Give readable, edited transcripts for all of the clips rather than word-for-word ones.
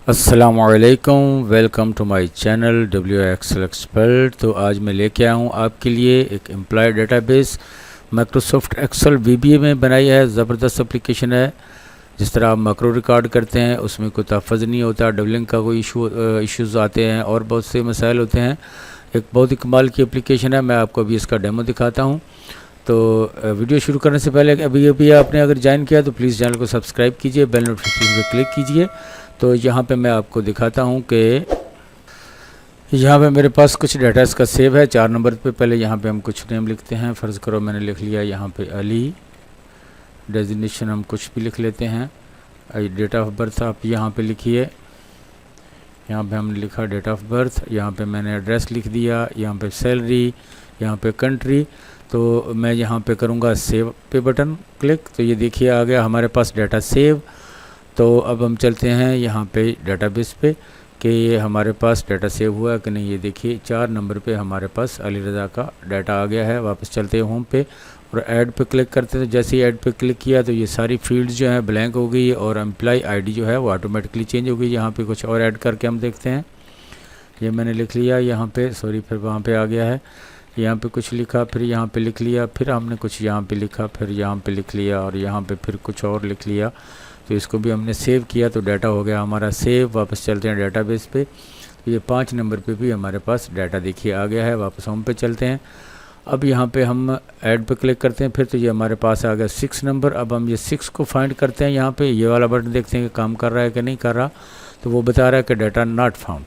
अस्सलामुअलैकुम, welcome to my channel W Excel expert. तो आज मैं लेके आया हूँ आपके लिए एक employ database Microsoft Excel VBA में बनाई है। ज़बरदस्त एप्लीकेशन है। जिस तरह आप मैक्रो रिकॉर्ड करते हैं उसमें कोई तहफ़्फ़ुज़ नहीं होता, डबलिंग का कोई इश्यूज़ आते हैं और बहुत से मसाइल होते हैं। एक बहुत ही कमाल की एप्लीकेशन है। मैं आपको अभी इसका डेमो दिखाता हूँ। तो वीडियो शुरू करने से पहले अभी आपने अगर ज्वाइन किया तो प्लीज़ चैनल को सब्सक्राइब कीजिए, बेल नोटिफिकेशन पे क्लिक कीजिए। तो यहाँ पे मैं आपको दिखाता हूँ कि यहाँ पे मेरे पास कुछ डाटा इसका सेव है 4 नंबर पे। पहले यहाँ पे हम कुछ नेम लिखते हैं। फ़र्ज़ करो मैंने लिख लिया यहाँ पे अली। डेजिग्नेशन हम कुछ भी लिख लेते हैं। डेट ऑफ बर्थ आप यहाँ पे लिखिए। यहाँ पे हमने लिखा डेट ऑफ बर्थ। यहाँ पे मैंने एड्रेस लिख दिया। यहाँ पे सैलरी, यहाँ पे कंट्री। तो मैं यहाँ पे करूँगा सेव पे बटन क्लिक। तो ये देखिए आ गया हमारे पास डाटा सेव। तो अब हम चलते हैं यहाँ पे डाटाबेस पे कि ये हमारे पास डाटा सेव हुआ कि नहीं। ये देखिए 4 नंबर पे हमारे पास अली रज़ा का डाटा आ गया है। वापस चलते हैं होम पे और ऐड पे क्लिक करते हैं। तो जैसे ही ऐड पे क्लिक किया तो ये सारी फील्ड्स जो है ब्लैंक हो गई और एम्प्लॉय आईडी जो है वो ऑटोमेटिकली चेंज हो गई। यहाँ पे कुछ और ऐड करके हम देखते हैं। ये मैंने लिख लिया यहाँ पे, सॉरी फिर वहाँ पे आ गया है। यहाँ पे कुछ लिखा, फिर यहाँ पे लिख लिया, फिर हमने कुछ यहाँ पे लिखा, फिर यहाँ पे लिख लिया और यहाँ पे फिर कुछ और लिख लिया। तो इसको भी हमने सेव किया तो डाटा हो गया हमारा सेव। वापस चलते हैं डाटाबेस पे। तो ये 5 नंबर पे भी हमारे पास डाटा देखिए आ गया है। वापस होम पे चलते हैं। अब यहाँ पे हम ऐड पे क्लिक करते हैं। फिर तो ये हमारे पास आ गया 6 नंबर। अब हम ये 6 को फाइंड करते हैं। यहाँ पे ये वाला बटन देखते हैं कि काम कर रहा है कि नहीं कर रहा। तो वो बता रहा है कि डाटा नॉट फाउंड।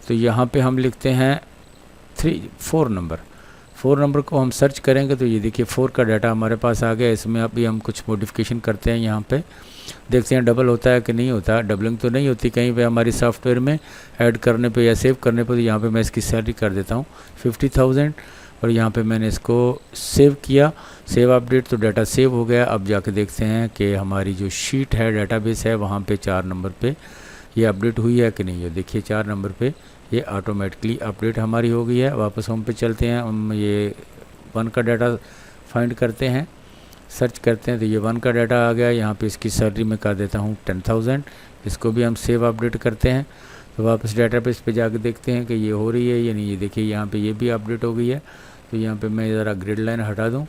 तो यहाँ पे हम लिखते हैं 4 नंबर। 4 नंबर को हम सर्च करेंगे तो ये देखिए 4 का डाटा हमारे पास आ गया। इसमें अभी हम कुछ मॉडिफिकेशन करते हैं। यहाँ पे देखते हैं डबल होता है कि नहीं होता। डबलिंग तो नहीं होती कहीं पे हमारी सॉफ्टवेयर में ऐड करने पे या सेव करने पे। तो यहाँ पे मैं इसकी सैलरी कर देता हूँ 50,000 और यहाँ पे मैंने इसको सेव किया। सेव अपडेट तो डाटा सेव हो गया। अब जाके देखते हैं कि हमारी जो शीट है डाटाबेस है वहाँ पे 4 नंबर पे ये अपडेट हुई है कि नहीं। है देखिए 4 नंबर पे ये ऑटोमेटिकली अपडेट हमारी हो गई है। वापस होम पे चलते हैं। हम ये 1 का डाटा फाइंड करते हैं, सर्च करते हैं। तो ये 1 का डाटा आ गया। यहाँ पे इसकी सैलरी में कर देता हूँ 10,000। इसको भी हम सेव अपडेट करते हैं। तो वापस डाटाबेस पे जाके देखते हैं कि ये हो रही है या नहीं। ये देखिए यहाँ पे ये भी अपडेट हो गई है। तो यहाँ पे मैं ज़रा ग्रिड लाइन हटा दूँ,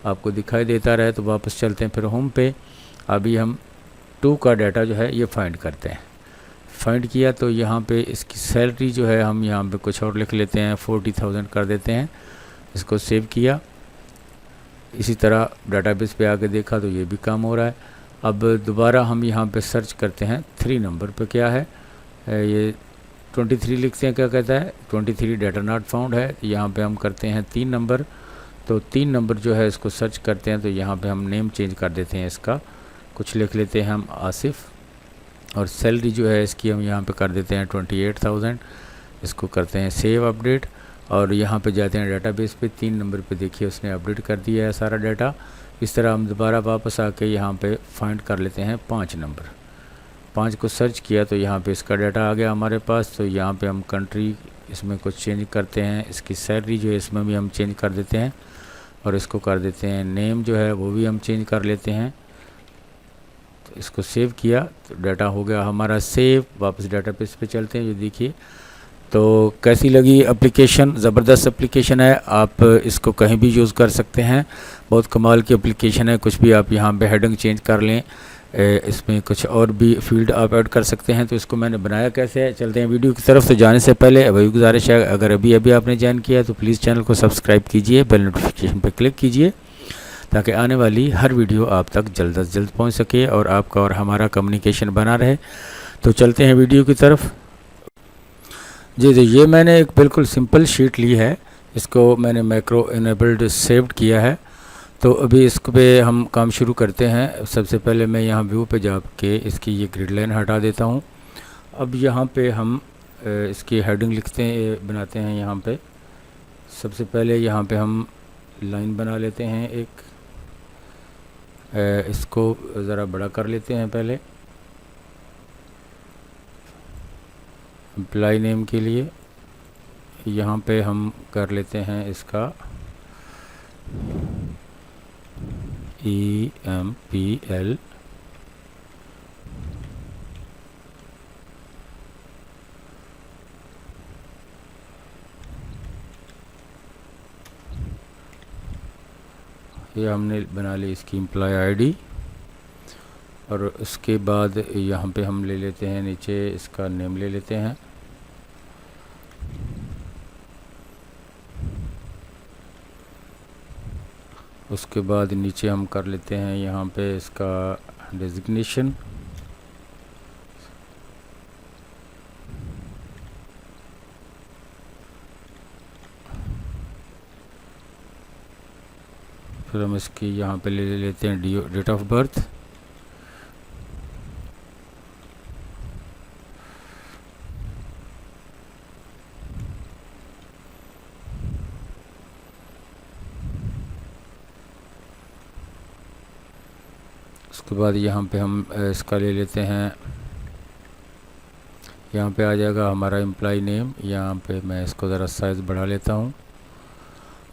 आपको दिखाई देता रहे। तो वापस चलते हैं फिर होम पे। अभी हम 2 का डाटा जो है ये फाइंड करते हैं। फाइंड किया तो यहाँ पे इसकी सैलरी जो है हम यहाँ पे कुछ और लिख लेते हैं, 40,000 कर देते हैं। इसको सेव किया। इसी तरह डाटाबेस पे आके देखा तो ये भी काम हो रहा है। अब दोबारा हम यहाँ पे सर्च करते हैं 3 नंबर पे क्या है। ये 23 लिखते हैं, क्या कहता है 23 डाटा नॉट फाउंड है। यहाँ पे हम करते हैं 3 नंबर। तो 3 नंबर जो है इसको सर्च करते हैं। तो यहाँ पे हम नेम चेंज कर देते हैं, इसका कुछ लिख लेते हैं हम आसिफ। और सैलरी जो है इसकी हम यहाँ पे कर देते हैं 28,000। इसको करते हैं सेव अपडेट और यहाँ पे जाते हैं डाटाबेस पे। 3 नंबर पे देखिए उसने अपडेट कर दिया है सारा डाटा। इस तरह हम दोबारा वापस आके यहाँ पे फाइंड कर लेते हैं 5 नंबर। 5 को सर्च किया तो यहाँ पे इसका डाटा आ गया हमारे पास। तो यहाँ पे हम कंट्री इसमें कुछ चेंज करते हैं। इसकी सैलरी जो है इसमें भी हम चेंज कर देते हैं और इसको कर देते हैं नेम जो है वो भी हम चेंज कर लेते हैं। तो इसको सेव किया तो डाटा हो गया हमारा सेव। वापस डाटाबेस पे चलते हैं। ये देखिए तो कैसी लगी एप्लीकेशन। ज़बरदस्त एप्लीकेशन है। आप इसको कहीं भी यूज़ कर सकते हैं। बहुत कमाल की एप्लीकेशन है। कुछ भी आप यहाँ पे हेडिंग चेंज कर लें, इसमें कुछ और भी फील्ड आप ऐड कर सकते हैं। तो इसको मैंने बनाया कैसे है, चलते हैं वीडियो की तरफ। तो जाने से पहले वही गुजारिश है, अगर अभी आपने ज्वाइन किया है तो प्लीज़ चैनल को सब्सक्राइब कीजिए, बेल नोटिफिकेशन पर क्लिक कीजिए ताकि आने वाली हर वीडियो आप तक जल्द से जल्द पहुँच सके और आपका और हमारा कम्युनिकेशन बना रहे। तो चलते हैं वीडियो की तरफ। जी जी, ये मैंने एक बिल्कुल सिंपल शीट ली है। इसको मैंने मैक्रो इनेबल्ड सेव्ड किया है। तो अभी इस पे हम काम शुरू करते हैं। सबसे पहले मैं यहाँ व्यू पे जाके इसकी ये ग्रिड लाइन हटा देता हूँ। अब यहाँ पे हम इसकी हेडिंग लिखते हैं, बनाते हैं। यहाँ पे सबसे पहले यहाँ पे हम लाइन बना लेते हैं एक। इसको ज़रा बड़ा कर लेते हैं पहले एम्प्लॉय नेम के लिए। यहाँ पे हम कर लेते हैं इसका EMPL ये हमने बना ली इसकी एम्प्लॉय आईडी। और उसके बाद यहाँ पे हम ले लेते हैं नीचे इसका नेम ले लेते हैं। उसके बाद नीचे हम कर लेते हैं यहाँ पे इसका डेजिग्नेशन। फिर हम इसकी यहाँ पे ले लेते हैं डेट ऑफ बर्थ। उसके बाद यहाँ पे हम इसका ले लेते हैं, यहाँ पे आ जाएगा हमारा एम्प्लॉय नेम। यहाँ पे मैं इसको ज़रा साइज़ बढ़ा लेता हूँ।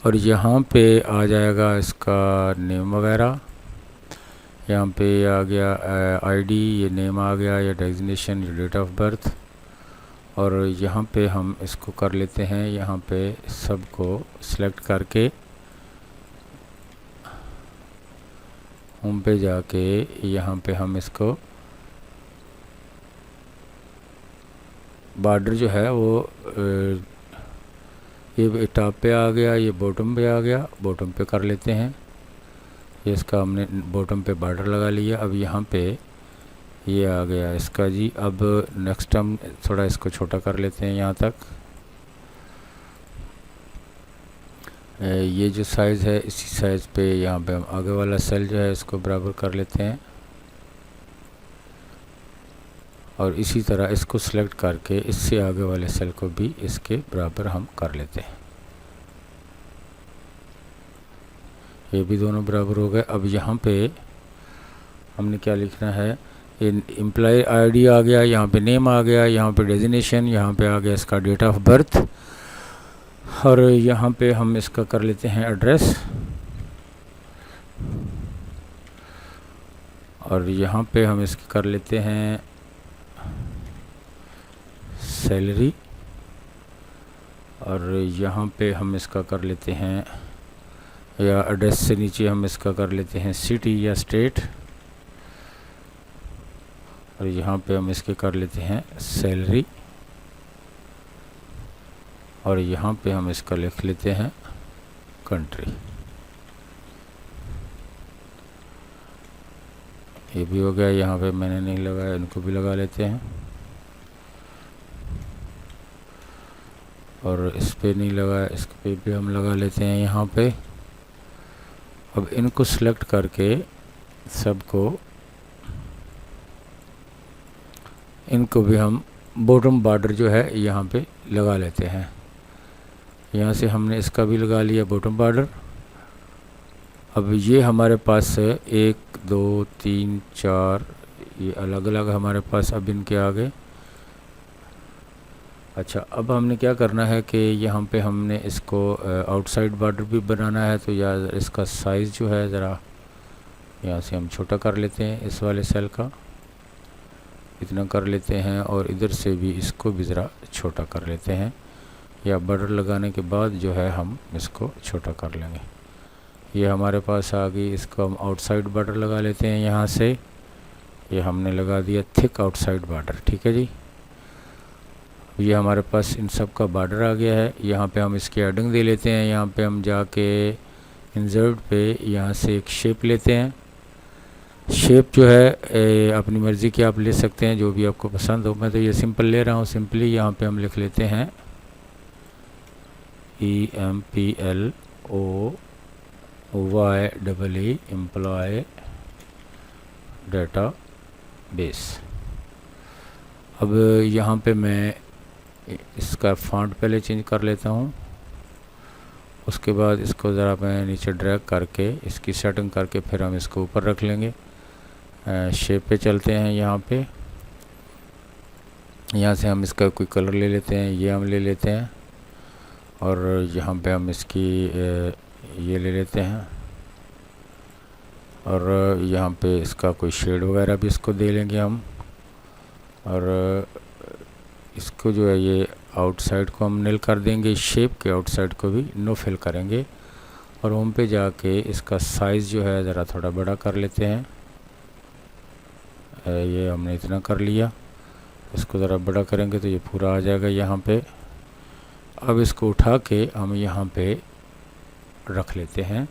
और यहाँ पे आ जाएगा इसका नेम वगैरह। यहाँ पे आ गया आईडी, ये नेम आ गया, या डेजिग्नेशन, या डेट ऑफ बर्थ। और यहाँ पे हम इसको कर लेते हैं, यहाँ पे सबको सिलेक्ट करके होम पे जाके यहाँ पे हम इसको बॉर्डर जो है वो ये टॉप पे आ गया, ये बॉटम पे आ गया, बॉटम पे कर लेते हैं। ये इसका हमने बॉटम पे बॉर्डर लगा लिया। अब यहाँ पे ये आ गया इसका जी। अब नेक्स्ट हम थोड़ा इसको छोटा कर लेते हैं यहाँ तक। ये जो साइज़ है इसी साइज़ पे यहाँ पे हम आगे वाला सेल जो है इसको बराबर कर लेते हैं। और इसी तरह इसको सिलेक्ट करके इससे आगे वाले सेल को भी इसके बराबर हम कर लेते हैं। ये भी दोनों बराबर हो गए। अब यहाँ पे हमने क्या लिखना है, एम्प्लॉय आईडी आ गया, यहाँ पे नेम आ गया, यहाँ पे डेजिग्नेशन, यहाँ पे आ गया इसका डेट ऑफ बर्थ। और यहाँ पे हम इसका कर लेते हैं एड्रेस। और यहाँ पे हम इसकी कर लेते हैं सैलरी। और यहाँ पे हम इसका कर लेते हैं, या एड्रेस से नीचे हम इसका कर लेते हैं सिटी या स्टेट। और यहाँ पे हम इसके कर लेते हैं सैलरी। और यहाँ पे हम इसका लिख लेते हैं कंट्री। ये भी हो गया। यहाँ पे मैंने नहीं लगाया, इनको भी लगा लेते हैं। और इस पे नहीं लगाया, इस पे भी हम लगा लेते हैं यहाँ पे। अब इनको सिलेक्ट करके सबको, इनको भी हम बॉटम बॉर्डर जो है यहाँ पे लगा लेते हैं। यहाँ से हमने इसका भी लगा लिया बॉटम बॉर्डर। अब ये हमारे पास 1 2 3 4 ये अलग अलग हमारे पास अब इनके आगे। अच्छा, अब हमने क्या करना है कि यहाँ पे हमने इसको आउटसाइड बॉर्डर भी बनाना है। तो या इसका साइज़ जो है ज़रा यहाँ से हम छोटा कर लेते हैं, इस वाले सेल का इतना कर लेते हैं। और इधर से भी इसको भी ज़रा छोटा कर लेते हैं, या बॉर्डर लगाने के बाद जो है हम इसको छोटा कर लेंगे। ये हमारे पास आ गई। इसको हम आउटसाइड बॉर्डर लगा लेते हैं यहाँ से। ये हमने लगा दिया थिक आउटसाइड बॉर्डर, ठीक है जी। ये हमारे पास इन सब का बॉर्डर आ गया है। यहाँ पे हम इसकी एडिंग दे लेते हैं। यहाँ पे हम जाके इंसर्ट पे यहाँ से एक शेप लेते हैं। शेप जो है अपनी मर्ज़ी की आप ले सकते हैं, जो भी आपको पसंद हो। मैं तो ये सिंपल ले रहा हूँ। सिंपली यहाँ पे हम लिख लेते हैं EMPLOYEE एम्प्लॉय डेटा बेस। अब यहाँ पे मैं इसका फॉन्ट पहले चेंज कर लेता हूँ। उसके बाद इसको ज़रा मैं नीचे ड्रैग करके इसकी सेटिंग करके फिर हम इसको ऊपर रख लेंगे। शेप पे चलते हैं। यहाँ पे यहाँ से हम इसका कोई कलर ले लेते हैं, ये हम ले लेते हैं। और यहाँ पे हम इसकी ये ले लेते हैं। और यहाँ पे इसका कोई शेड वगैरह भी इसको दे लेंगे हम। और इसको जो है ये आउटसाइड को हम निल कर देंगे, शेप के आउटसाइड को भी नो फिल करेंगे। और होम पे जाके इसका साइज़ जो है ज़रा थोड़ा बड़ा कर लेते हैं। ये हमने इतना कर लिया, इसको ज़रा बड़ा करेंगे तो ये पूरा आ जाएगा यहाँ पे। अब इसको उठा के हम यहाँ पे रख लेते हैं।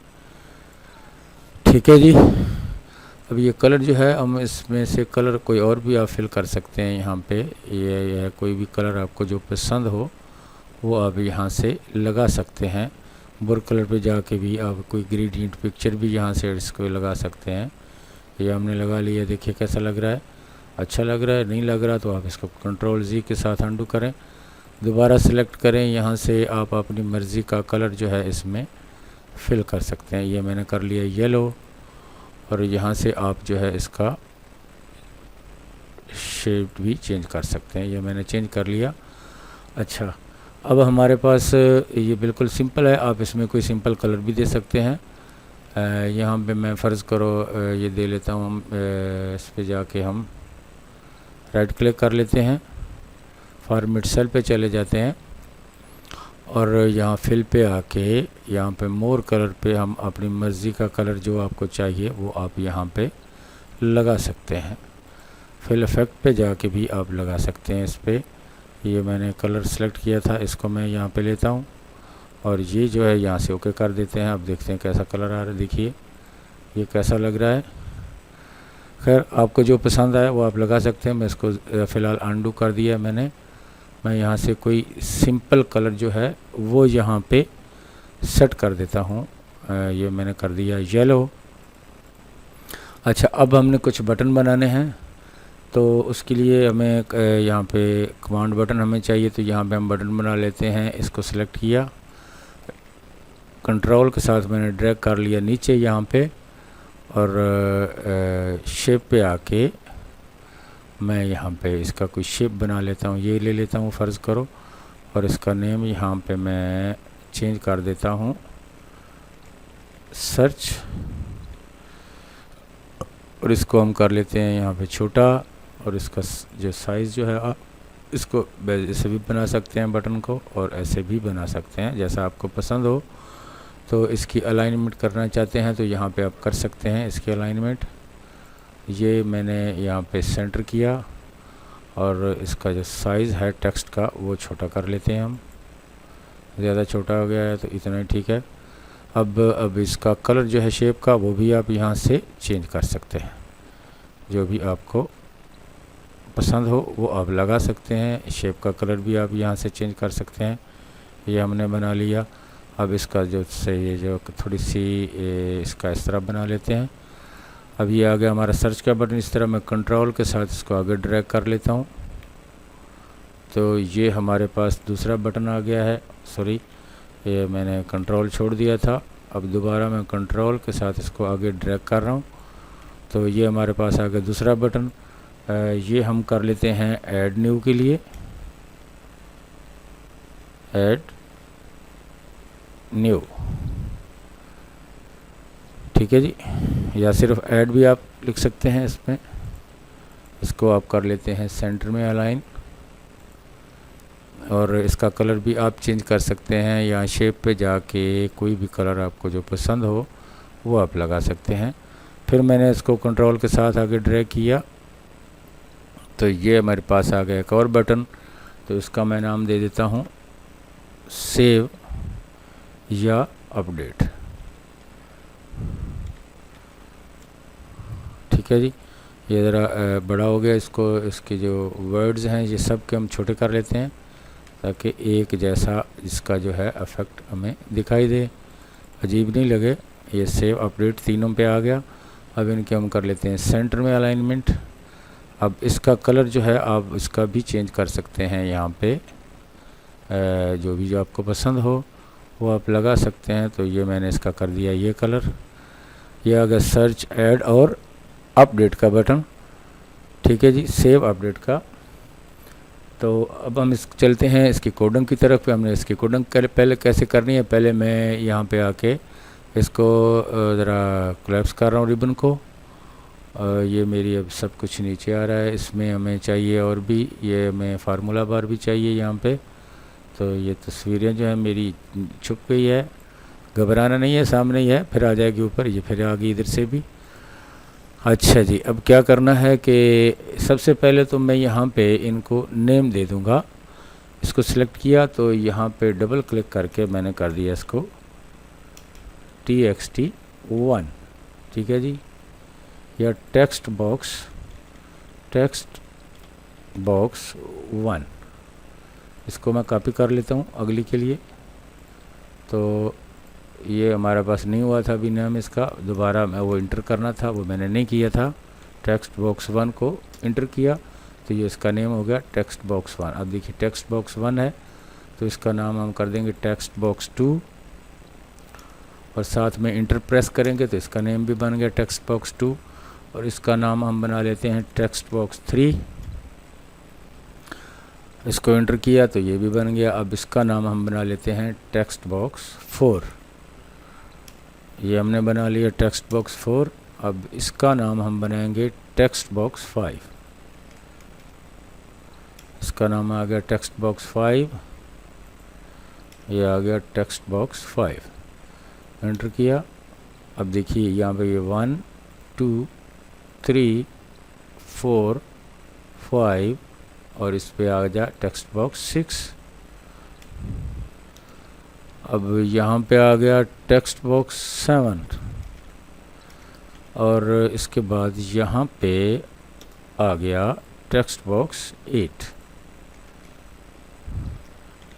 ठीक है जी। अब ये कलर जो है हम इसमें से कलर कोई और भी आप फिल कर सकते हैं यहाँ पे। ये कोई भी कलर आपको जो पसंद हो वो आप यहाँ से लगा सकते हैं। बोर कलर पे जाके भी आप कोई ग्रेडियंट पिक्चर भी यहाँ से इसको लगा सकते हैं। ये हमने लगा लिया, देखिए कैसा लग रहा है। अच्छा लग रहा है, नहीं लग रहा तो आप इसको कंट्रोल जी के साथ अंडू करें, दोबारा सेलेक्ट करें। यहाँ से आप अपनी मर्ज़ी का कलर जो है इसमें फिल कर सकते हैं। ये मैंने कर लिया येलो, और यहाँ से आप जो है इसका शेप भी चेंज कर सकते हैं। ये मैंने चेंज कर लिया। अच्छा, अब हमारे पास ये बिल्कुल सिंपल है, आप इसमें कोई सिंपल कलर भी दे सकते हैं। यहाँ पे मैं फ़र्ज़ करो ये दे लेता हूँ। हम इस पे जाके हम राइट क्लिक कर लेते हैं, फॉर्मेट सेल पे चले जाते हैं, और यहाँ फिल पे आके यहाँ पे मोर कलर पे हम अपनी मर्ज़ी का कलर जो आपको चाहिए वो आप यहाँ पे लगा सकते हैं। फिल इफ़ेक्ट पे जाके भी आप लगा सकते हैं इस पे। ये मैंने कलर सेलेक्ट किया था, इसको मैं यहाँ पे लेता हूँ और ये जो है यहाँ से ओके कर देते हैं। अब देखते हैं कैसा कलर आ रहा है। देखिए ये कैसा लग रहा है। खैर आपको जो पसंद आए वो आप लगा सकते हैं। मैं इसको फ़िलहाल अंडू कर दिया मैंने। मैं यहाँ से कोई सिंपल कलर जो है वो यहाँ पे सेट कर देता हूँ। ये मैंने कर दिया येलो। अच्छा, अब हमने कुछ बटन बनाने हैं, तो उसके लिए हमें यहाँ पे कमांड बटन हमें चाहिए। तो यहाँ पे हम बटन बना लेते हैं। इसको सिलेक्ट किया, कंट्रोल के साथ मैंने ड्रैग कर लिया नीचे यहाँ पे, और शेप पे आके मैं यहाँ पे इसका कोई शेप बना लेता हूँ। ये ले लेता हूँ फ़र्ज़ करो, और इसका नेम यहाँ पे मैं चेंज कर देता हूँ सर्च, और इसको हम कर लेते हैं यहाँ पे छोटा। और इसका जो साइज़ जो है आप इसको ऐसे भी बना सकते हैं बटन को, और ऐसे भी बना सकते हैं जैसा आपको पसंद हो। तो इसकी अलाइनमेंट करना चाहते हैं तो यहाँ पे आप कर सकते हैं इसकी अलाइनमेंट। ये मैंने यहाँ पे सेंटर किया, और इसका जो साइज़ है टेक्स्ट का वो छोटा कर लेते हैं हम। ज़्यादा छोटा हो गया है तो इतना ही ठीक है। अब इसका कलर जो है शेप का वो भी आप यहाँ से चेंज कर सकते हैं। जो भी आपको पसंद हो वो आप लगा सकते हैं। शेप का कलर भी आप यहाँ से चेंज कर सकते हैं। ये हमने बना लिया। अब इसका जो ये जो थोड़ी सी इसका इस तरह बना लेते हैं। अब ये आ गया हमारा सर्च का बटन। इस तरह मैं कंट्रोल के साथ इसको आगे ड्रैग कर लेता हूँ, तो ये हमारे पास दूसरा बटन आ गया है। सॉरी, ये मैंने कंट्रोल छोड़ दिया था। अब दोबारा मैं कंट्रोल के साथ इसको आगे ड्रैग कर रहा हूँ, तो ये हमारे पास आ गया दूसरा बटन। ये हम कर लेते हैं ऐड न्यू के लिए, ऐड न्यू। ठीक है जी, या सिर्फ ऐड भी आप लिख सकते हैं इसमें। इसको आप कर लेते हैं सेंटर में अलाइन, और इसका कलर भी आप चेंज कर सकते हैं। या शेप पे जाके कोई भी कलर आपको जो पसंद हो वो आप लगा सकते हैं। फिर मैंने इसको कंट्रोल के साथ आगे ड्रैग किया, तो ये हमारे पास आ गया एक और बटन। तो इसका मैं नाम दे देता हूँ सेव या अपडेट। ठीक है जी, ये ज़रा बड़ा हो गया। इसको इसके जो वर्ड्स हैं ये सब के हम छोटे कर लेते हैं, ताकि एक जैसा इसका जो है इफ़ेक्ट हमें दिखाई दे, अजीब नहीं लगे। ये सेव अपडेट तीनों पे आ गया। अब इनके हम कर लेते हैं सेंटर में अलाइनमेंट। अब इसका कलर जो है आप इसका भी चेंज कर सकते हैं। यहाँ पे जो आपको पसंद हो वो आप लगा सकते हैं। तो ये मैंने इसका कर दिया ये कलर। ये आ गया सर्च, ऐड और अपडेट का बटन। ठीक है जी, सेव अपडेट का। तो अब हम इस चलते हैं इसकी कोडिंग की तरफ। हमने इसकी कोडिंग पहले कैसे करनी है। पहले मैं यहाँ पे आके इसको ज़रा क्लैप्स कर रहा हूँ रिबन को। ये मेरी अब सब कुछ नीचे आ रहा है। इसमें हमें चाहिए और भी, ये हमें फार्मूला बार भी चाहिए यहाँ पे। तो ये तस्वीरें जो है मेरी छुप गई है, घबराना नहीं है, सामने ही है, फिर आ जाएगी ऊपर, ये फिर आ गई इधर से भी। अच्छा जी, अब क्या करना है कि सबसे पहले तो मैं यहाँ पे इनको नेम दे दूँगा। इसको सिलेक्ट किया तो यहाँ पे डबल क्लिक करके मैंने कर दिया इसको txt1, ठीक है जी, या टेक्स्ट बॉक्स 1। इसको मैं कॉपी कर लेता हूँ अगली के लिए। तो ये हमारे पास नहीं हुआ था अभी नाम इसका, दोबारा मैं वो इंटर करना था, वो मैंने नहीं किया था। टेक्स्ट बॉक्स 1 को इंटर किया तो ये इसका नेम हो गया टेक्स्ट बॉक्स 1। अब देखिए टेक्स्ट बॉक्स 1 है तो इसका नाम हम कर देंगे टेक्स्ट बॉक्स 2, और साथ में इंटर प्रेस करेंगे तो इसका नेम भी बन गया टेक्स्ट बॉक्स 2, और इसका नाम हम बना लेते हैं टेक्स्ट बॉक्स 3। इसको इंटर किया तो ये भी बन गया। अब इसका नाम हम बना लेते हैं टेक्स्ट बॉक्स 4। ये हमने बना लिया टेक्स्ट बॉक्स 4। अब इसका नाम हम बनाएंगे टेक्स्ट बॉक्स 5। इसका नाम आ गया टेक्स्ट बॉक्स 5, ये आ गया टेक्स्ट बॉक्स 5। एंटर किया। अब देखिए यहाँ पे ये 1 2 3 4 5 और इस पे आ जाए टेक्स्ट बॉक्स 6। अब यहाँ पे आ गया टेक्स्ट बॉक्स 7, और इसके बाद यहाँ पे आ गया टेक्स्ट बॉक्स 8।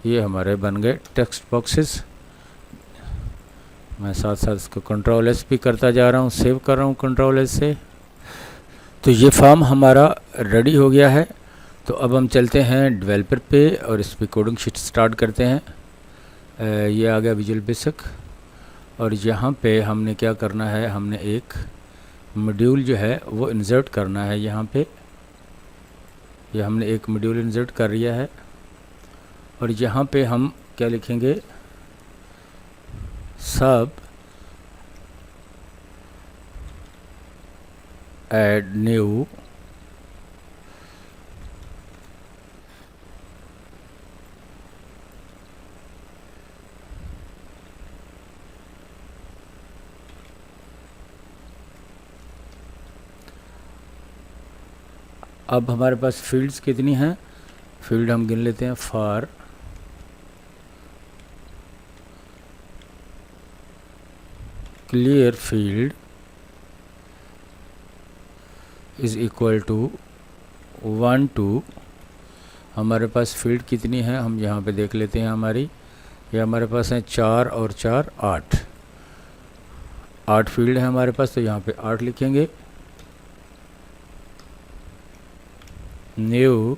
ये हमारे बन गए टेक्स्ट बॉक्सेस। मैं साथ साथ इसको कंट्रोल एस भी करता जा रहा हूँ, सेव कर रहा हूँ कंट्रोल एस से। तो ये फॉर्म हमारा रेडी हो गया है। तो अब हम चलते हैं डेवलपर पे और इस पर कोडिंग शीट स्टार्ट करते हैं। ये आ गया विजुअल बेसिक, और यहाँ पे हमने क्या करना है, हमने एक मॉड्यूल जो है वो इंसर्ट करना है यहाँ पे। ये हमने एक मॉड्यूल इंसर्ट कर लिया है, और यहाँ पे हम क्या लिखेंगे, सब ऐड न्यू अब हमारे पास फील्ड्स कितनी हैं, फील्ड हम गिन लेते हैं। For clear field is equal to 1 2। हमारे पास फील्ड कितनी है हम यहाँ पे देख लेते हैं। हमारी ये हमारे पास है 4 और 4 8 फील्ड है हमारे पास। तो यहाँ पे 8 लिखेंगे। न्यू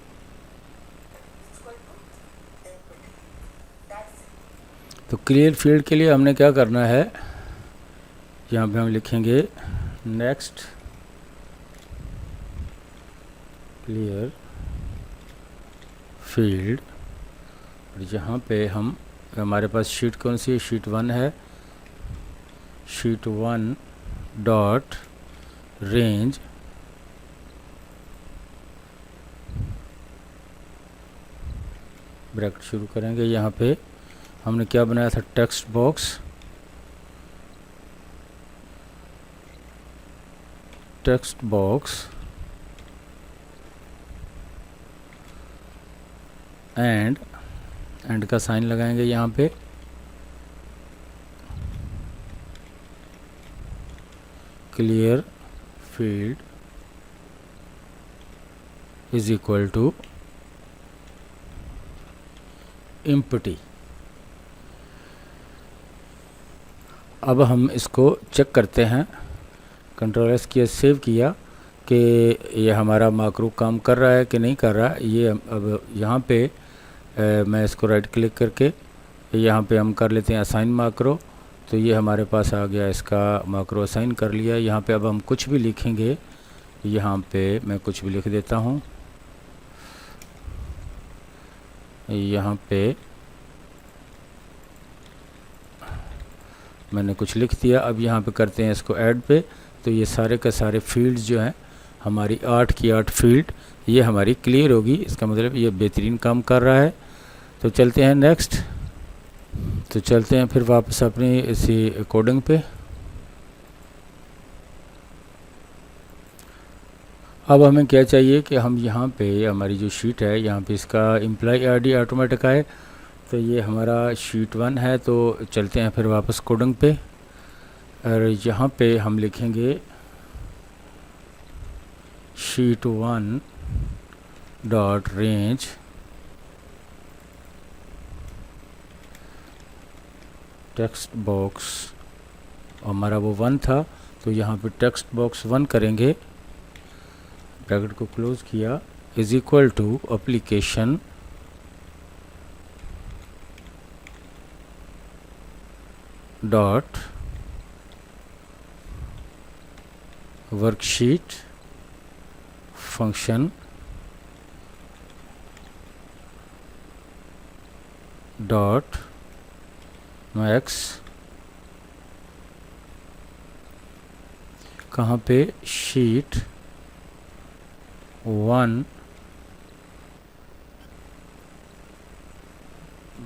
तो क्लियर फील्ड के लिए हमने क्या करना है, यहाँ पे हम लिखेंगे नेक्स्ट क्लियर फील्ड, और यहाँ पे हम हमारे पास शीट कौन सी है, शीट 1 है। शीट 1 डॉट रेंज ब्रैकेट शुरू करेंगे। यहाँ पे हमने क्या बनाया था, टेक्स्ट बॉक्स एंड का साइन लगाएंगे यहाँ पे। Clear field is equal to empty. अब हम इसको चेक करते हैं, कंट्रोल एस किया, सेव किया कि ये हमारा माकरू काम कर रहा है कि नहीं कर रहा है। ये अब यहाँ पे मैं इसको राइट क्लिक करके यहाँ पे हम कर लेते हैं असाइन माकरो। तो ये हमारे पास आ गया, इसका माकरो असाइन कर लिया। यहाँ पे अब हम कुछ भी लिखेंगे, यहाँ पे मैं कुछ भी लिख देता हूँ। यहाँ पे मैंने कुछ लिख दिया। अब यहाँ पे करते हैं इसको ऐड पे। तो ये सारे के सारे फील्ड्स जो हैं हमारी 8 की 8 फील्ड ये हमारी क्लियर होगी। इसका मतलब ये बेहतरीन काम कर रहा है। तो चलते हैं नेक्स्ट। तो चलते हैं फिर वापस अपनी इसी कोडिंग पे। अब हमें क्या चाहिए कि हम यहाँ पे हमारी जो शीट है यहाँ पे इसका एम्प्लॉय आईडी ऑटोमेटिक आए। तो ये हमारा शीट 1 है। तो चलते हैं फिर वापस कोडिंग पे और यहाँ पे हम लिखेंगे sheet 1 dot range text box, हमारा वो 1 था तो यहाँ पे टेक्स्ट बॉक्स 1 करेंगे, ब्रैकेट को क्लोज किया, is equal to application dot worksheet function dot max, कहाँ पे शीट 1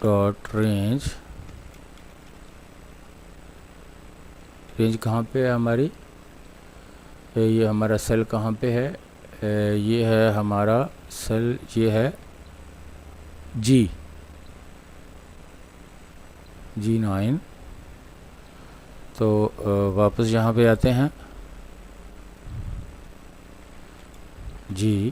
डॉट रेंज, रेंज कहाँ पे है हमारी, ये हमारा सेल कहाँ पे है, ये है हमारा सेल, ये है G9। तो वापस यहाँ पे आते हैं, G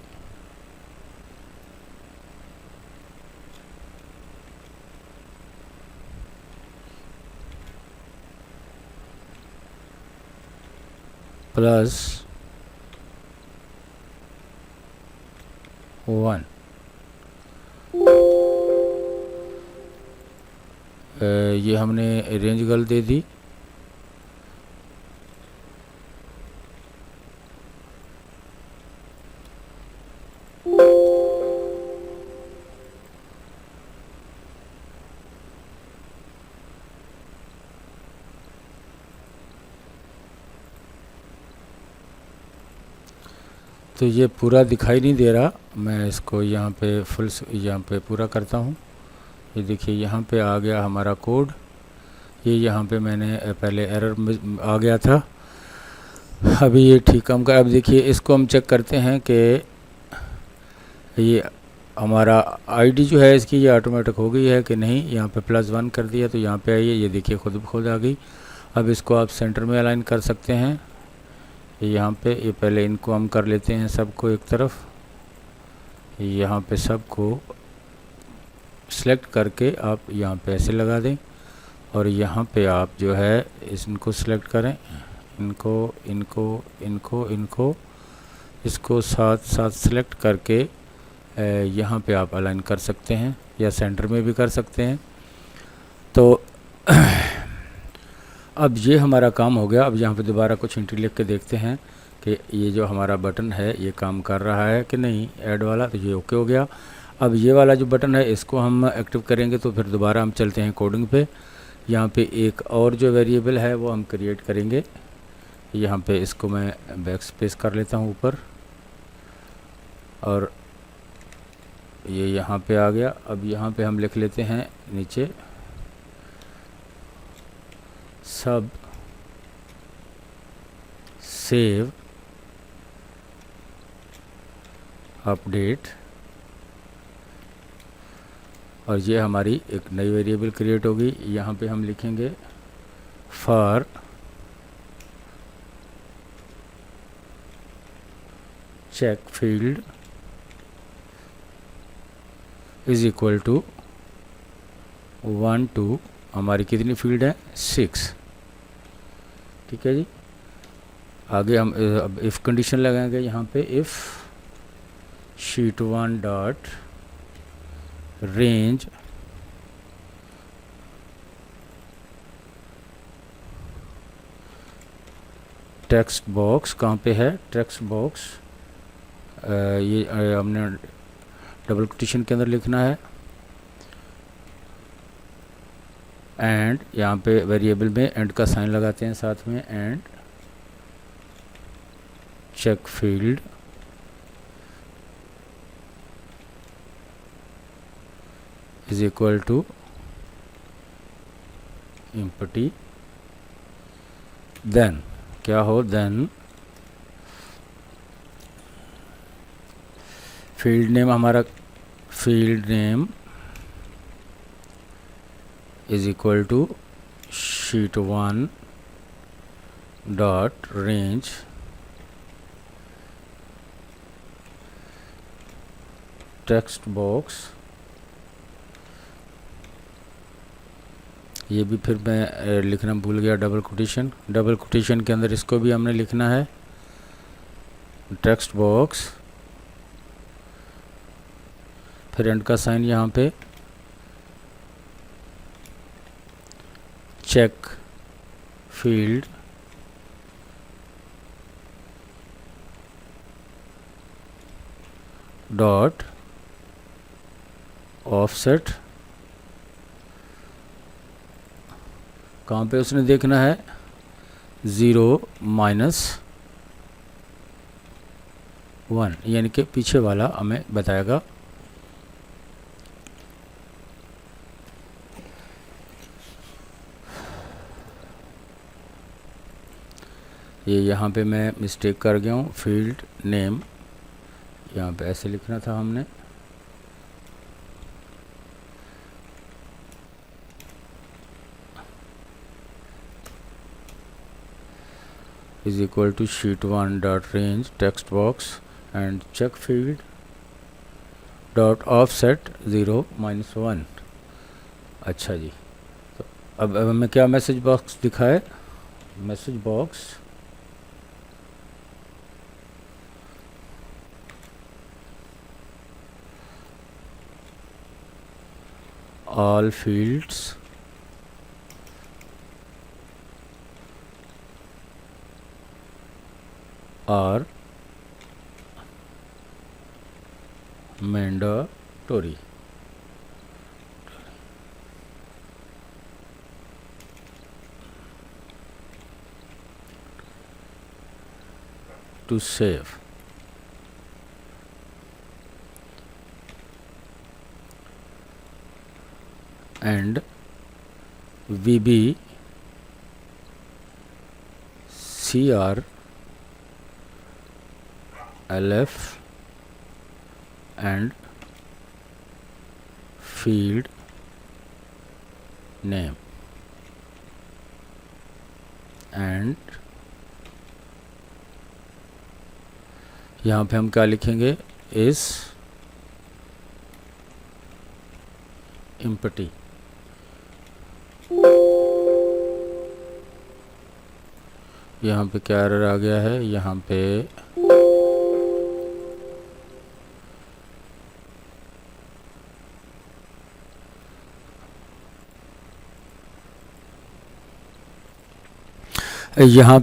प्लस 1, ये हमने रेंज गलत दे दी। तो ये पूरा दिखाई नहीं दे रहा, मैं इसको यहाँ पे फुल यहाँ पे पूरा करता हूँ। ये देखिए यहाँ पे आ गया हमारा कोड, ये यहाँ पे मैंने पहले एरर आ गया था, अभी ये ठीक काम कर। अब देखिए इसको हम चेक करते हैं कि ये हमारा आईडी जो है इसकी ये ऑटोमेटिक हो गई है कि नहीं। यहाँ पे +1 कर दिया तो यहाँ पे आइए, ये देखिए खुद आ गई। अब इसको आप सेंटर में अलाइन कर सकते हैं। यहाँ पे ये पहले इनको हम कर लेते हैं सबको एक तरफ, यहाँ पे सबको सेलेक्ट करके आप यहाँ पे ऐसे लगा दें और यहाँ पे आप जो है इनको सेलेक्ट करें, इनको इसको साथ सेलेक्ट करके यहाँ पे आप अलाइन कर सकते हैं या सेंटर में भी कर सकते हैं। तो अब ये हमारा काम हो गया। अब यहाँ पे दोबारा कुछ एंट्री लिख के देखते हैं कि ये जो हमारा बटन है ये काम कर रहा है कि नहीं, ऐड वाला, तो ये ओके हो गया। अब ये वाला जो बटन है इसको हम एक्टिव करेंगे तो फिर दोबारा हम चलते हैं कोडिंग पे। यहाँ पे एक और जो वेरिएबल है वो हम क्रिएट करेंगे। यहाँ पे इसको मैं बैक स्पेस कर लेता हूँ ऊपर और ये यहाँ पे आ गया। अब यहाँ पे हम लिख लेते हैं नीचे सब सेव अपडेट, और ये हमारी एक नई वेरिएबल क्रिएट होगी। यहाँ पे हम लिखेंगे for check field is equal to 1 2, हमारी कितनी फील्ड है 6, ठीक है जी। आगे हम अब इफ़ कंडीशन लगाएंगे यहाँ पे, if sheet 1 dot range text box, कहाँ पे है टेक्स्ट बॉक्स, ये हमने डबल कोटेशन के अंदर लिखना है, एंड यहाँ पे वेरिएबल में एंड का साइन लगाते हैं साथ में, and check field is equal to empty, then क्या हो, देन फील्ड नेम हमारा, field name is equal to sheet1 dot range text box. ये भी फिर मैं लिखना भूल गया, डबल कोटेशन, डबल कोटेशन के अंदर इसको भी हमने लिखना है, टेक्स्ट बॉक्स, फिर एंड का साइन यहाँ पे, चेक फील्ड डॉट ऑफसेट। कहाँ पे उसने देखना है, 0-1, यानी कि पीछे वाला हमें बताएगा। ये यहाँ पे मैं मिस्टेक कर गया हूँ, फील्ड नेम यहाँ पे ऐसे लिखना था हमने, is equal to sheet1 dot range text box and check field dot offset 0-1। अच्छा जी, तो अब हमें क्या मैसेज बॉक्स दिखा है, message box all fields are mandatory। to save, and VB CR LF and field name and यहाँ पे हम क्या लिखेंगे, इस एम्प्टी। यहाँ पे क्या एरर आ गया है, यहाँ पे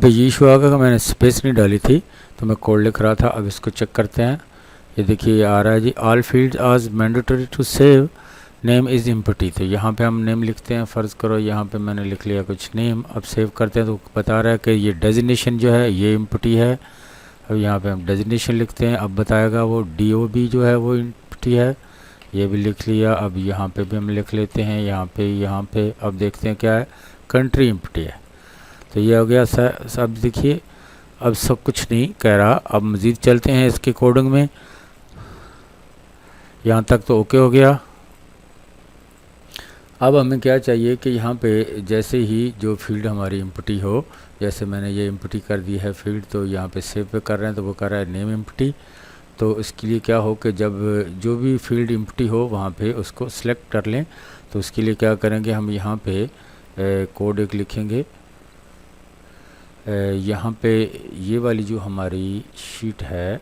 ये इशू आ गया, मैंने स्पेस नहीं डाली थी तो मैं कोड लिख रहा था। अब इसको चेक करते हैं, ये देखिए ये आ रहा है जी, all fields are mandatory to save name is empty. तो यहाँ पे हम नेम लिखते हैं, फ़र्ज़ करो यहाँ पे मैंने लिख लिया कुछ नेम, अब सेव करते हैं तो बता रहा है कि ये डेजिग्नेशन जो है ये एम्प्टी है। अब यहाँ पे हम डेजिग्नेशन लिखते हैं, अब बताएगा वो DOB जो है वो एम्प्टी है, ये भी लिख लिया। अब यहाँ पे भी हम लिख लेते हैं, यहाँ पे अब देखते हैं क्या है, कंट्री एम्प्टी है। तो ये हो गया सब, देखिए अब सब कुछ नहीं कह रहा। अब मज़ीद चलते हैं इसके कोडिंग में, यहाँ तक तो ओके हो गया। अब हमें क्या चाहिए कि यहाँ पे जैसे ही जो फील्ड हमारी एम्प्टी हो, जैसे मैंने ये एम्प्टी कर दी है फील्ड, तो यहाँ पे सेव पे कर रहे हैं तो वो कर रहा है नेम एम्प्टी। तो इसके लिए क्या हो कि जब जो भी फील्ड एम्प्टी हो वहाँ पे उसको सिलेक्ट कर लें। तो उसके लिए क्या करेंगे, हम यहाँ पे कोड एक लिखेंगे, यहाँ पे ये वाली जो हमारी शीट है,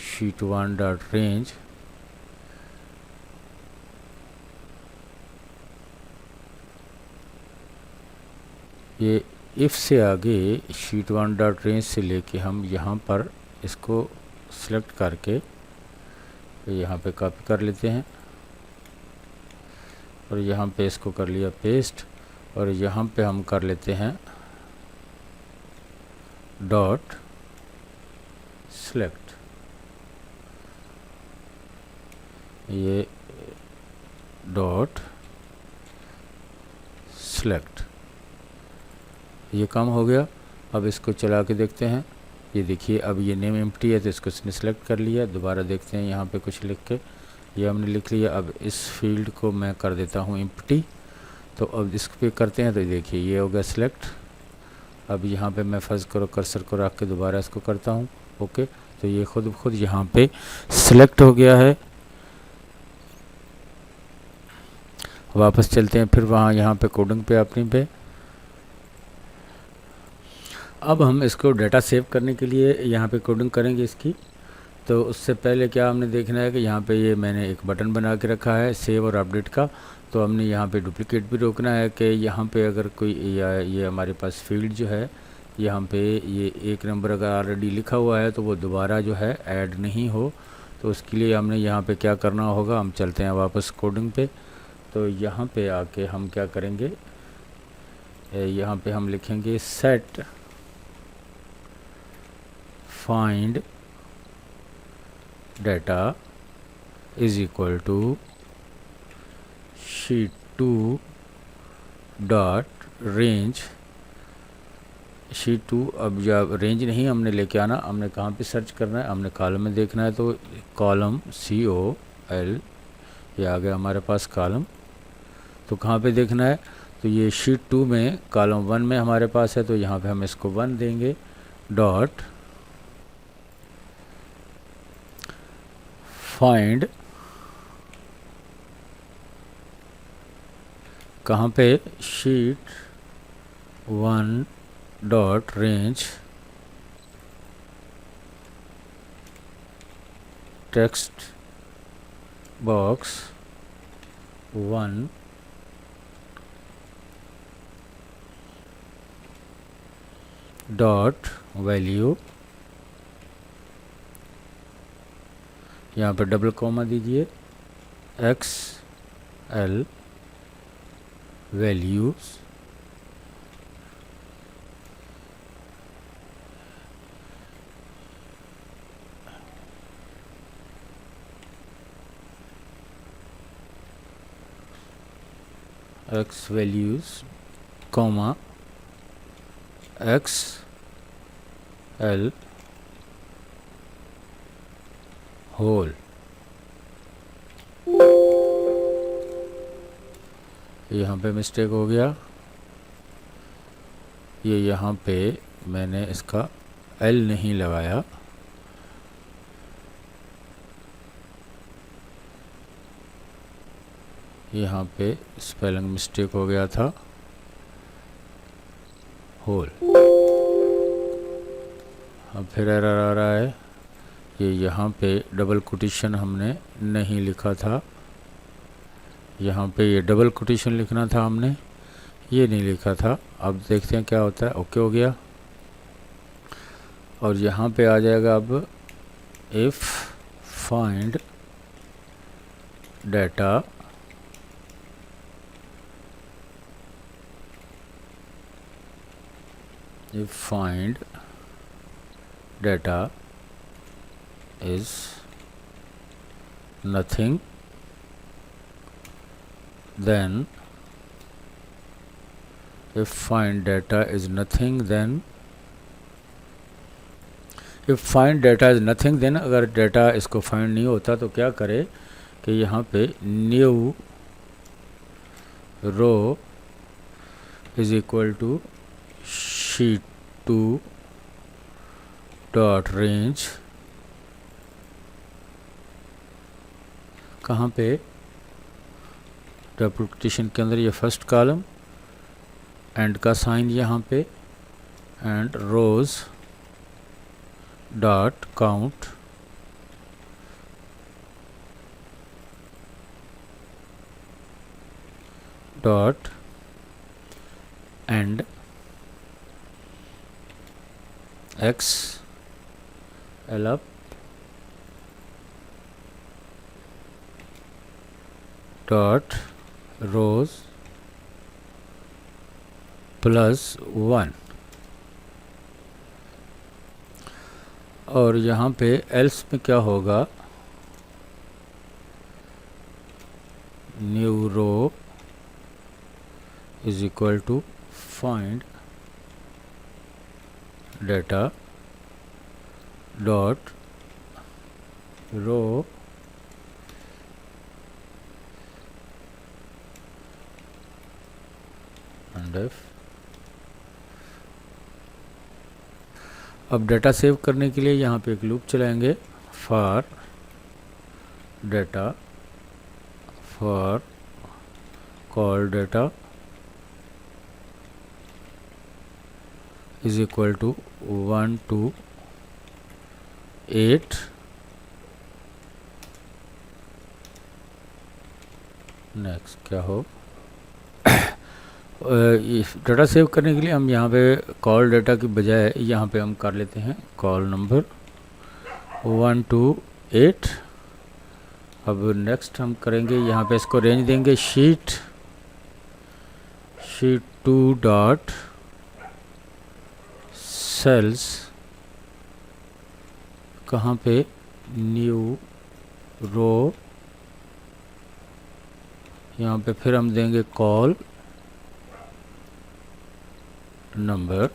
sheet1 डॉट रेंज, ये इफ़ से आगे sheet1 डॉट रेंज से लेके हम यहाँ पर इसको सिलेक्ट करके यहाँ पे कॉपी कर लेते हैं और यहाँ पे इसको कर लिया पेस्ट, और यहाँ पे हम कर लेते हैं डॉट सेलेक्ट, ये डॉट सेलेक्ट, ये काम हो गया। अब इसको चला के देखते हैं, ये देखिए अब ये नेम एम्प्टी है तो इसको इसने सेलेक्ट कर लिया। दोबारा देखते हैं यहाँ पे कुछ लिख के, ये हमने लिख लिया। अब इस फील्ड को मैं कर देता हूँ एम्प्टी, तो अब इस पे करते हैं तो देखिए ये हो गया सेलेक्ट। अब यहाँ पे मैं फर्स्ट करो कर्सर को रख के दोबारा इसको करता हूँ ओके, तो ये खुद यहाँ पे सेलेक्ट हो गया है। वापस चलते हैं फिर वहाँ यहाँ पे कोडिंग पे अपनी पे। अब हम इसको डाटा सेव करने के लिए यहाँ पे कोडिंग करेंगे इसकी। तो उससे पहले क्या हमने देखना है कि यहाँ पे ये मैंने एक बटन बना के रखा है सेव और अपडेट का, तो हमने यहाँ पे डुप्लीकेट भी रोकना है कि यहाँ पे अगर कोई ये हमारे पास फील्ड जो है यहाँ पे ये 1 नंबर अगर ऑलरेडी लिखा हुआ है तो वो दोबारा जो है ऐड नहीं हो। तो उसके लिए हमने यहाँ पे क्या करना होगा, हम चलते हैं वापस कोडिंग पे। तो यहाँ पे आके हम क्या करेंगे, यहाँ पे हम लिखेंगे set find data is equal to sheet2 dot range. Sheet 2 अब जब रेंज नहीं हमने लेके आना, हमने कहाँ पे सर्च करना है, हमने कॉलम में देखना है। तो कॉलम COL, ये आ गया हमारे पास कॉलम। तो कहाँ पे देखना है, तो ये शीट 2 में कॉलम 1 में हमारे पास है, तो यहाँ पे हम इसको 1 देंगे। डॉट फाइंड, कहाँ पे, sheet 1 dot range text box 1 dot value, यहाँ पे डबल कॉमा दीजिए, XL values X values comma XL whole. यहाँ पे मिस्टेक हो गया, ये यहाँ पे मैंने इसका L नहीं लगाया। यहाँ पे स्पेलिंग मिस्टेक हो गया था, होल। अब फिर एरर आ रहा है, ये यहाँ पे डबल कोटेशन हमने नहीं लिखा था, यहाँ पे ये डबल कोटेशन लिखना था हमने, ये नहीं लिखा था। अब देखते हैं क्या होता है, ओके हो गया। और यहाँ पे आ जाएगा अब if find data if find data is nothing then, if find data is nothing then, if find data is nothing then, अगर डाटा इसको फाइंड नहीं होता तो क्या करे कि यहाँ पे new row is equal to sheet 2 dot range, कहाँ पे, डुप्लीकेशन के अंदर ये फर्स्ट कॉलम, एंड का साइन यहाँ पे, and rows dot count dot end XL up dot rows plus 1। और यहाँ पे एल्स में क्या होगा, new row is equal to find data dot row and F. अब डेटा सेव करने के लिए यहाँ पे एक लूप चलाएंगे, for data for col data is equal to 1 to 8। Next क्या हो, डेटा सेव करने के लिए हम यहाँ पे कॉल डेटा की बजाय यहाँ पे हम कर लेते हैं कॉल नंबर 1 to 8। अब नेक्स्ट हम करेंगे यहाँ पे इसको रेंज देंगे शीट 2 डॉट सेल्स, कहाँ पे, न्यू रो। यहाँ पे फिर हम देंगे col number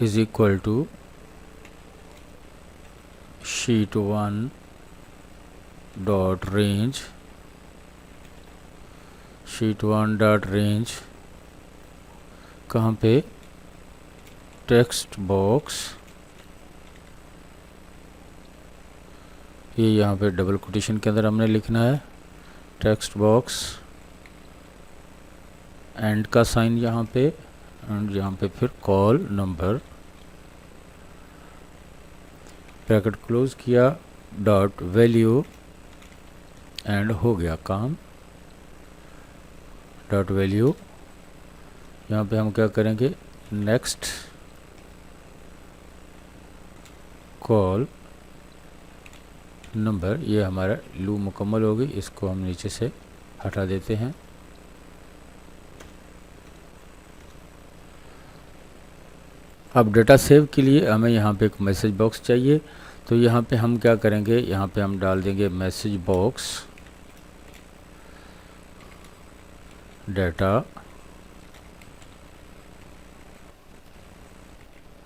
is equal to sheet 1 dot range, sheet 1 dot range कहाँ पे, टेक्स्ट बॉक्स, ये यहाँ पे डबल कोटेशन के अंदर हमने लिखना है टेक्स्ट बॉक्स, एंड का साइन यहाँ पे, एंड यहाँ पे फिर कॉल नंबर, ब्रैकेट क्लोज किया, डॉट वैल्यू, एंड हो गया काम। डॉट वैल्यू, यहाँ पे हम क्या करेंगे, नेक्स्ट कॉल नंबर, ये हमारा लूप मुकम्मल होगी। इसको हम नीचे से हटा देते हैं। अब डेटा सेव के लिए हमें यहाँ पे एक मैसेज बॉक्स चाहिए, तो यहाँ पे हम क्या करेंगे, यहाँ पे हम डाल देंगे message box data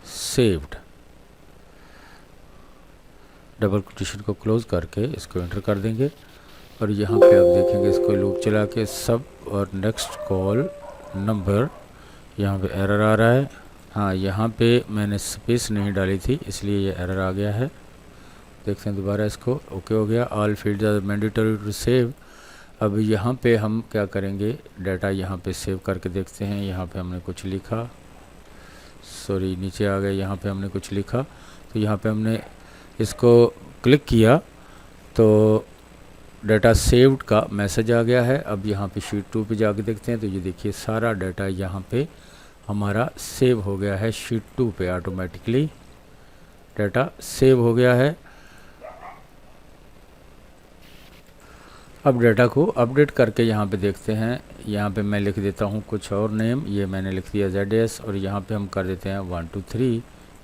saved, double quotation को क्लोज करके इसको एंटर कर देंगे। और यहाँ पे आप देखेंगे इसको लूप चला के सब और नेक्स्ट कॉल नंबर, यहाँ पे एरर आ रहा है। हाँ, यहाँ पे मैंने स्पेस नहीं डाली थी इसलिए ये एरर आ गया है। देखते हैं दोबारा इसको, ओके हो गया। All fields are mandatory to save. अब यहाँ पे हम क्या करेंगे, डाटा यहाँ पे सेव करके देखते हैं। यहाँ पे हमने कुछ लिखा, सॉरी नीचे आ गए, यहाँ पे हमने कुछ लिखा, तो यहाँ पे हमने इसको क्लिक किया तो डाटा सेव्ड का मैसेज आ गया है। अब यहाँ पे शीट 2 पे जाके देखते हैं तो ये देखिए सारा डाटा यहाँ पे हमारा सेव हो गया है। शीट 2 पे ऑटोमेटिकली डाटा सेव हो गया है। अब डाटा को अपडेट करके यहाँ पे देखते हैं। यहाँ पे मैं लिख देता हूँ कुछ और नेम, ये मैंने लिख दिया ZS, और यहाँ पे हम कर देते हैं 1 2 3,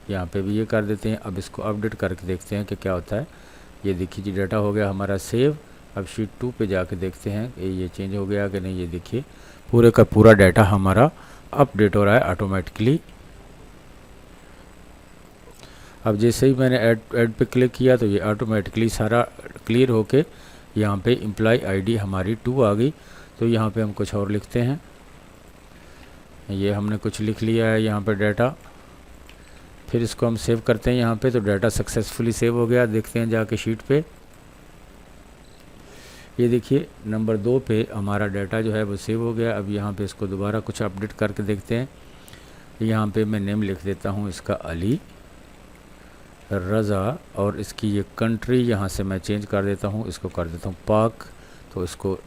यहाँ पे भी ये कर देते हैं। अब इसको अपडेट करके देखते हैं कि क्या होता है। ये देखिए जी डाटा हो गया हमारा सेव। अब शीट 2 पे जाके देखते हैं कि ये चेंज हो गया कि नहीं। ये देखिए पूरे का पूरा डाटा हमारा अपडेट हो रहा है ऑटोमेटिकली। अब जैसे ही मैंने ऐड पे क्लिक किया तो ये ऑटोमेटिकली सारा क्लियर होके यहाँ पे एम्प्लॉय आईडी हमारी 2 आ गई। तो यहाँ पे हम कुछ और लिखते हैं। ये हमने कुछ लिख लिया है यहाँ पे डाटा। फिर इसको हम सेव करते हैं यहाँ पे, तो डाटा सक्सेसफुली सेव हो गया। देखते हैं जाके शीट पे, ये देखिए नंबर 2 पे हमारा डाटा जो है वो सेव हो गया। अब यहाँ पे इसको दोबारा कुछ अपडेट करके देखते हैं। यहाँ पे मैं नेम लिख देता हूँ इसका अली रज़ा, और इसकी ये कंट्री यहाँ से मैं चेंज कर देता हूँ, इसको कर देता हूँ पाक। तो इसको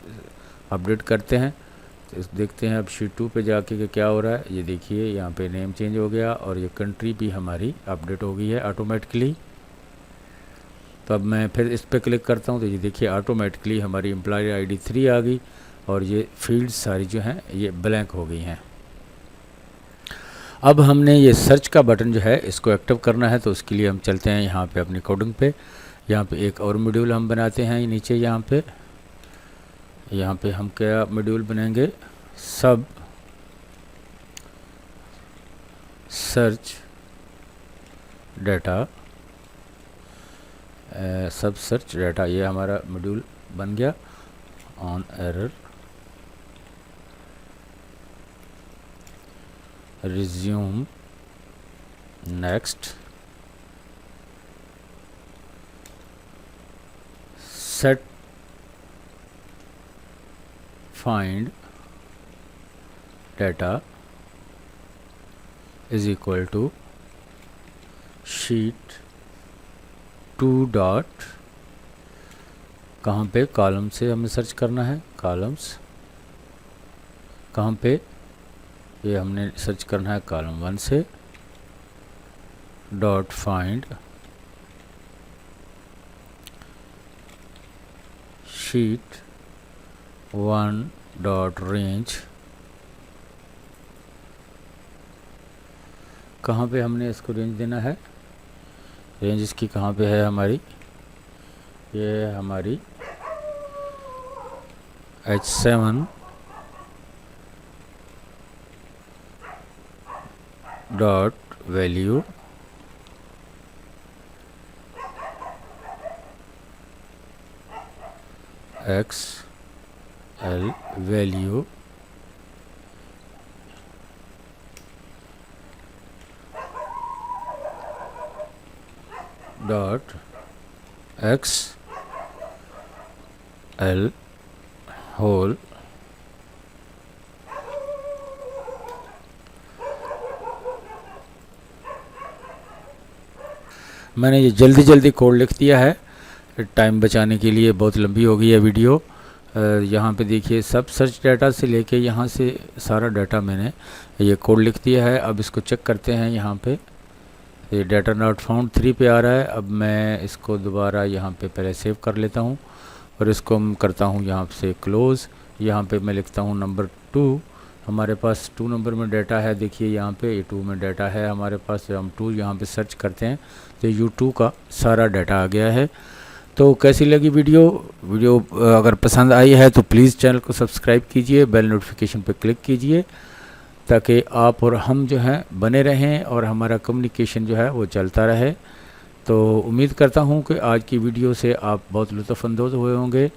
अपडेट करते हैं, तो देखते हैं अब शीट 2 पे जाके कि क्या हो रहा है। ये देखिए यहाँ पे नेम चेंज हो गया और ये कंट्री भी हमारी अपडेट हो गई है ऑटोमेटिकली। तो अब मैं फिर इस पर क्लिक करता हूँ तो ये देखिए ऑटोमेटिकली हमारी एम्प्लॉय आईडी 3 आ गई और ये फील्ड सारी जो हैं ये ब्लैंक हो गई हैं। अब हमने ये सर्च का बटन जो है इसको एक्टिव करना है, तो उसके लिए हम चलते हैं यहाँ पे अपनी कोडिंग पे। यहाँ पे एक और मॉड्यूल हम बनाते हैं नीचे। यहाँ पे यहाँ पे हम क्या मॉड्यूल बनाएंगे, sub search data, sub search data, ये हमारा मॉड्यूल बन गया। On error resume next set find data is equal to sheet 2 dot, कहाँ पे, कॉलम से हमें सर्च करना है, कॉलम्स कहाँ पे, ये हमने सर्च करना है कॉलम 1 से, dot find sheet 1 dot range, कहाँ पे हमने इसको रेंज देना है, रेंज इसकी कहाँ पे है हमारी, ये है हमारी H7 dot value XL value dot XL whole मैंने ये जल्दी कोड लिख दिया है टाइम बचाने के लिए, बहुत लंबी हो गई है वीडियो। यहाँ पे देखिए सब सर्च डाटा से लेके यहाँ से सारा डाटा मैंने ये कोड लिख दिया है। अब इसको चेक करते हैं, यहाँ पे ये डाटा नॉट फाउंड 3 पे आ रहा है। अब मैं इसको दोबारा यहाँ पे पहले सेव कर लेता हूँ और इसको मैं करता हूँ यहाँ से क्लोज़। यहाँ पे मैं लिखता हूँ नंबर 2, हमारे पास 2 नंबर में डाटा है, देखिए यहाँ पे ये 2 में डाटा है हमारे पास। जब हम 2 यहाँ पे सर्च करते हैं तो U2 का सारा डाटा आ गया है। तो कैसी लगी वीडियो अगर पसंद आई है तो प्लीज़ चैनल को सब्सक्राइब कीजिए, बेल नोटिफिकेशन पर क्लिक कीजिए ताकि आप और हम जो हैं बने रहें और हमारा कम्युनिकेशन जो है वो चलता रहे। तो उम्मीद करता हूँ कि आज की वीडियो से आप बहुत लुत्फ़अंदोज़ हुए होंगे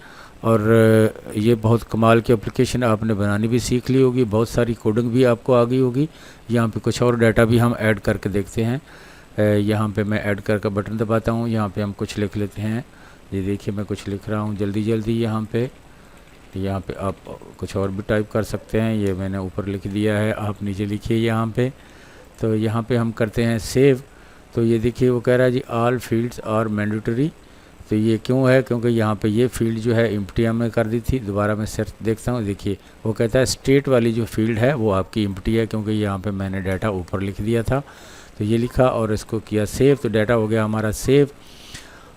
और ये बहुत कमाल की एप्लीकेशन आपने बनानी भी सीख ली होगी, बहुत सारी कोडिंग भी आपको आ गई होगी। यहाँ पे कुछ और डाटा भी हम ऐड करके देखते हैं। यहाँ पे मैं ऐड करके बटन दबाता हूँ, यहाँ पे हम कुछ लिख लेते हैं। ये देखिए मैं कुछ लिख रहा हूँ जल्दी यहाँ पे आप कुछ और भी टाइप कर सकते हैं। ये मैंने ऊपर लिख दिया है, आप नीचे लिखिए यहाँ पे। तो यहाँ पे हम करते हैं सेव। तो ये देखिए वो कह रहा है जी ऑल फील्ड्स आर मैंडेटरी। तो ये क्यों है, क्योंकि यहाँ पे ये फील्ड जो है एम्प्टी हमने कर दी थी। दोबारा मैं सर्च देखता हूँ, देखिए वो कहता है स्टेट वाली जो फील्ड है वो आपकी एम्प्टी है, क्योंकि यहाँ पे मैंने डाटा ऊपर लिख दिया था। तो ये लिखा और इसको किया सेव, तो डाटा हो गया हमारा सेव।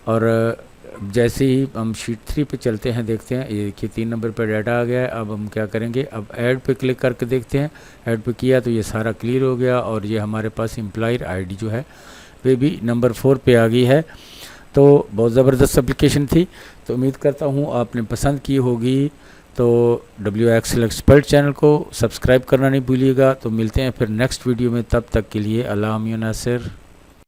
और जैसे ही हम शीट 3 पे चलते हैं, देखते हैं ये देखिए 3 नंबर पर डाटा आ गया है। अब हम क्या करेंगे, अब ऐड पे क्लिक करके देखते हैं। ऐड पे किया तो ये सारा क्लियर हो गया और ये हमारे पास एम्प्लॉयर आईडी जो है वे भी नंबर 4 पे आ गई है। तो बहुत ज़बरदस्त एप्लीकेशन थी। तो उम्मीद करता हूँ आपने पसंद की होगी। तो WXL एक्सपर्ट चैनल को सब्सक्राइब करना नहीं भूलिएगा। तो मिलते हैं फिर नेक्स्ट वीडियो में, तब तक के लिए अल्लाह नासिर।